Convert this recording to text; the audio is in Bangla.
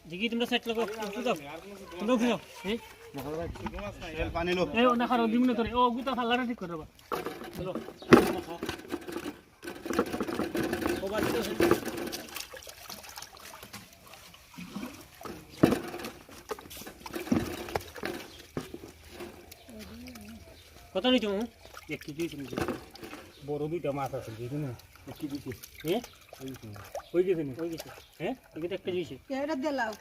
দেখি তোমরা সেট লাগো যাও তোমরা উঠে যাও এই তেল পানি লো এই ওনা খারো 2 মিনিট ধরে ও গুতা ফাল্লাটা ঠিক করে দেবা চলো ও বাড়ি তো কত নিছো 1 কেজি তুমি বড় দুইটা মাছ আছে দিদি না 1 কেজি হ্যাঁ ওই গেছে হ্যাঁ এটা 1 কেজি হইছে এটা দিলাও